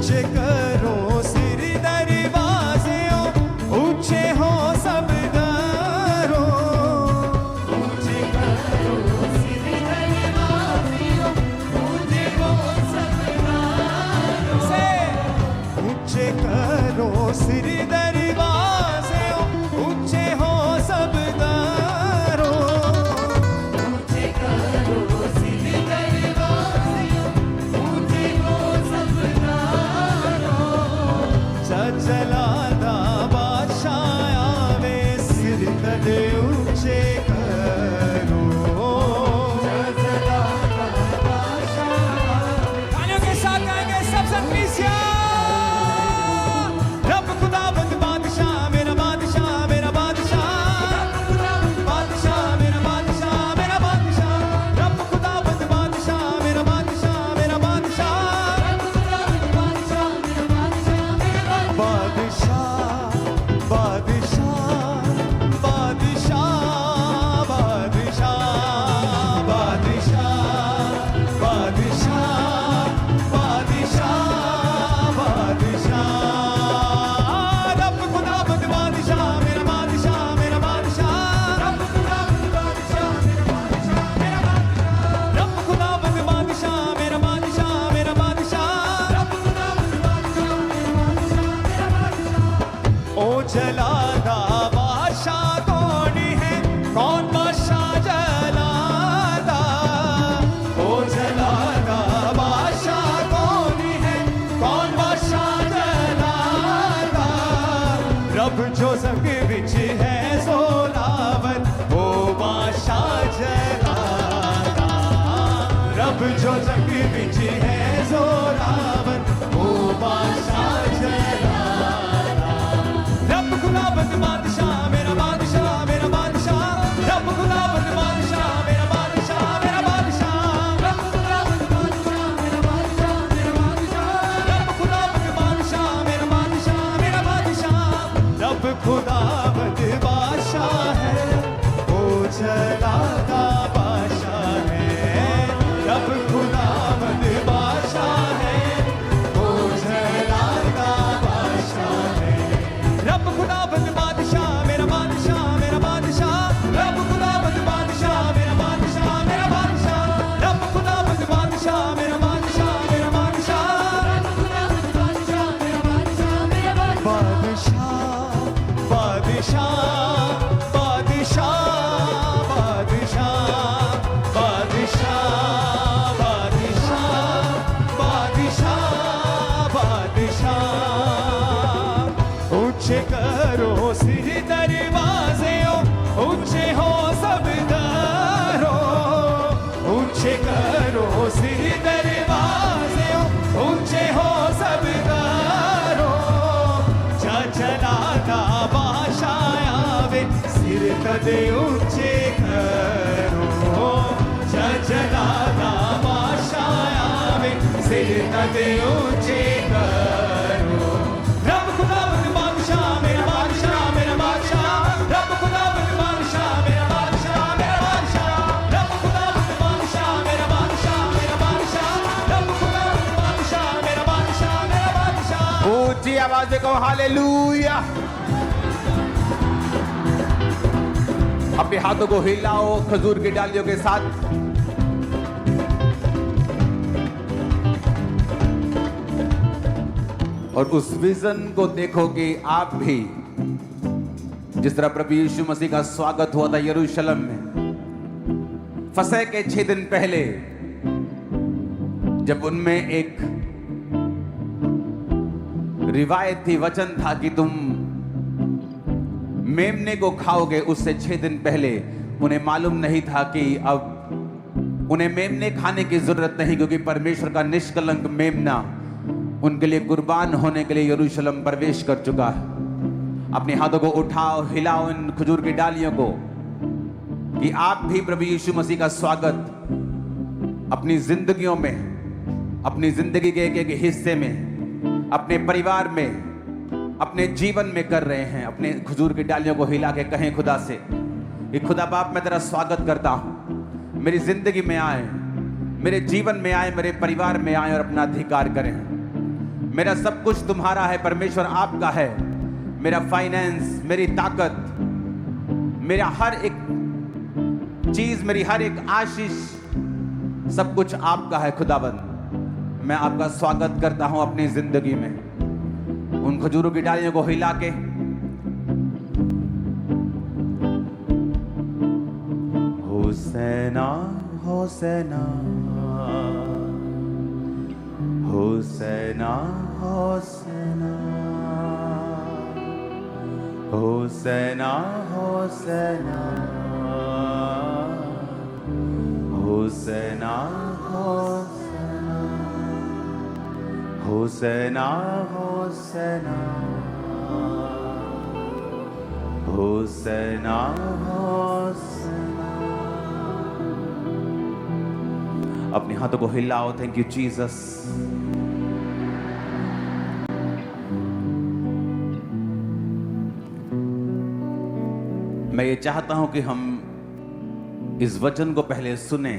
ऊंचे करो सिर दरवाजे ऊंचे हो सब दरों, ऊंचे करो सिर दरवाजे ऊंचे हो सब दरों, से ऊंचे करो सिर दरवाजे ऊंचे हो सब दरों, ऊंचे करो सिर दरवाजे ऊंचे हो सब दरों, चलादा बादशाह आवे सिर कदे ऊंचे करो, चलादा बादशाह आवे। तालियों के साथ गाएंगे सब सनपीसिया। रब खुदाबंद बादशाह मेरा बादशाह मेरा बादशाह, बादशाह मेरा बादशाह मेरा बादशाह, रब खुदाबंद बादशाह मेरा बादशाह मेरा बादशाह, बादशाह बादशाह बादशाह बादशाह बादशाह बादशाह बादशाह बादशाह, रब खुदाबंद बादशाह मेरा बादशाह मेरा बादशाह, रब खुदाबंद बादशाह मेरा बादशाह मेरा बादशाह, रब खुदाबंद बादशाह मेरा बादशाह मेरा बादशाह, रब खुदाबंद बादशाह मेरा बादशाह मेरा बादशाह। ओ जलादा बादशाह कौन है, कौन बादशाह जलादा, ओ जलादा बादशाह कौन है, कौन बादशाह जलादा, रब जो संग विच है जोलावर ओ बादशाह जलादा, रब जो संग विच है जोलावर ओ बादशाह जलादा, रब खुदाबंद बादशाह मेरा बादशाह मेरा बादशाह, रब खुदाबंद बादशाह मेरा बादशाह मेरा बादशाह, रब खुदाबंद बादशाह मेरा बादशाह मेरा बादशाह, रब खुदाबंद बादशाह मेरा बादशाह मेरा बादशाह, रब खुदाबंद बादशाह है ओ जलादा बादशाह है, रब खुदाबंद बादशाह है ओ जलादा बादशाह है, रब खुदाबंद बादशाह मेरा बादशाह मेरा बादशाह, रब खुदाबंद बादशाह मेरा बादशाह मेरा बादशाह, रब खुदाबंद बादशाह मेरा बादशाह मेरा बादशाह, रब खुदाबंद बादशाह मेरा बादशाह मेरा बादशाह, बादशाह बादशाह बादशाह बादशाह बादशाह बादशाह बादशाह, ऊंचे करो सिर दरवाजे ऊंचे हो सब दरों, ऊंचे करो सिर दरवाजे ऊंचे हो सब दरों, चलादा बादशाह आवे सिर कदे ऊंचे करो, चलादा बादशाह आवे सिर कदे ऊंचे करो, रब खुदाबंद बादशाह मेरा बादशाह मेरा बादशाह, रब खुदाबंद बादशाह मेरा बादशाह मेरा बादशाह, रब खुदाबंद बादशाह मेरा बादशाह मेरा बादशाह, रब खुदाबंद बादशाह मेरा बादशाह मेरा बादशाह। ऊंची आवाज से कहो हालेलुया। अपने हाथों को हिलाओ खजूर की डालियों के साथ। और उस विजन को देखो कि आप भी जिस तरह प्रभु यीशु मसीह का स्वागत हुआ था यरूशलेम में फसह के 6 दिन पहले, जब उनमें एक रिवायत थी, वचन था कि तुम मेमने को खाओगे। उससे 6 दिन पहले उन्हें मालूम नहीं था कि अब उन्हें मेमने खाने की जरूरत नहीं, क्योंकि परमेश्वर का निष्कलंक मेमना उनके लिए कुर्बान होने के लिए यरूशलेम प्रवेश कर चुका है। अपने हाथों को उठाओ, हिलाओ इन खजूर की डालियों को कि आप भी प्रभु यीशु मसीह का स्वागत अपनी जिंदगियों में, अपनी जिंदगी के एक हिस्से में, अपने परिवार में, अपने जीवन में कर रहे हैं। अपने खजूर की डालियों को हिला के कहें खुदा से कि खुदा बाप मैं तेरा स्वागत करता हूं, मेरी जिंदगी में आए, मेरे जीवन में आए, मेरे परिवार में आए और अपना अधिकार करें। मेरा सब कुछ तुम्हारा है परमेश्वर, आपका है। मेरा फाइनेंस, मेरी ताकत, मेरा हर एक चीज, मेरी हर एक आशीष, सब कुछ आपका है खुदाबंद। मैं आपका स्वागत करता हूं अपनी जिंदगी में। उन खजूरों की डालियों को हिला के होसैना होसैना होसैना होसैना होसैना होसैना होसैना होसैना होसैना होसैना होसैना। अपने हाथों को हिलाओ। Thank you Jesus. मैं ये चाहता हूं कि हम इस वचन को पहले सुने,